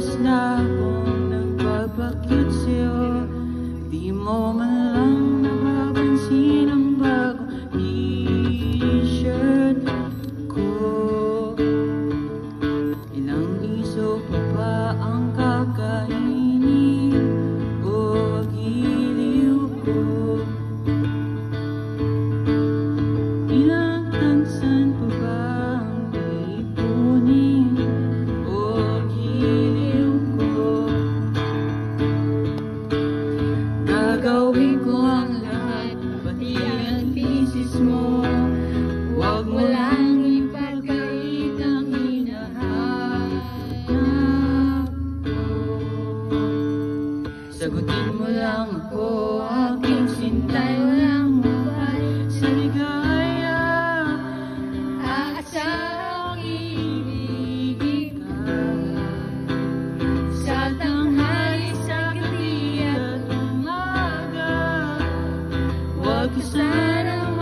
Oras na akong nagpapakyut sa'yo, di mo man lang napapansin ang bagong t-shirt ko. Ilang iso pa ba ang kakainin o giliw ko? Ilang tansan pa ba ang ipunin o giliw ko? Gagawin ko ang lahat, pati ang thesis mo. Huwag mo lang ipagkait ang hinahanap ko. Sagutin mo lang ako, aking sintay, walang mabay sa ligaya. Aasahang ibigin ka sa tanghali, sa gabi at umaga. Huwag ka sanang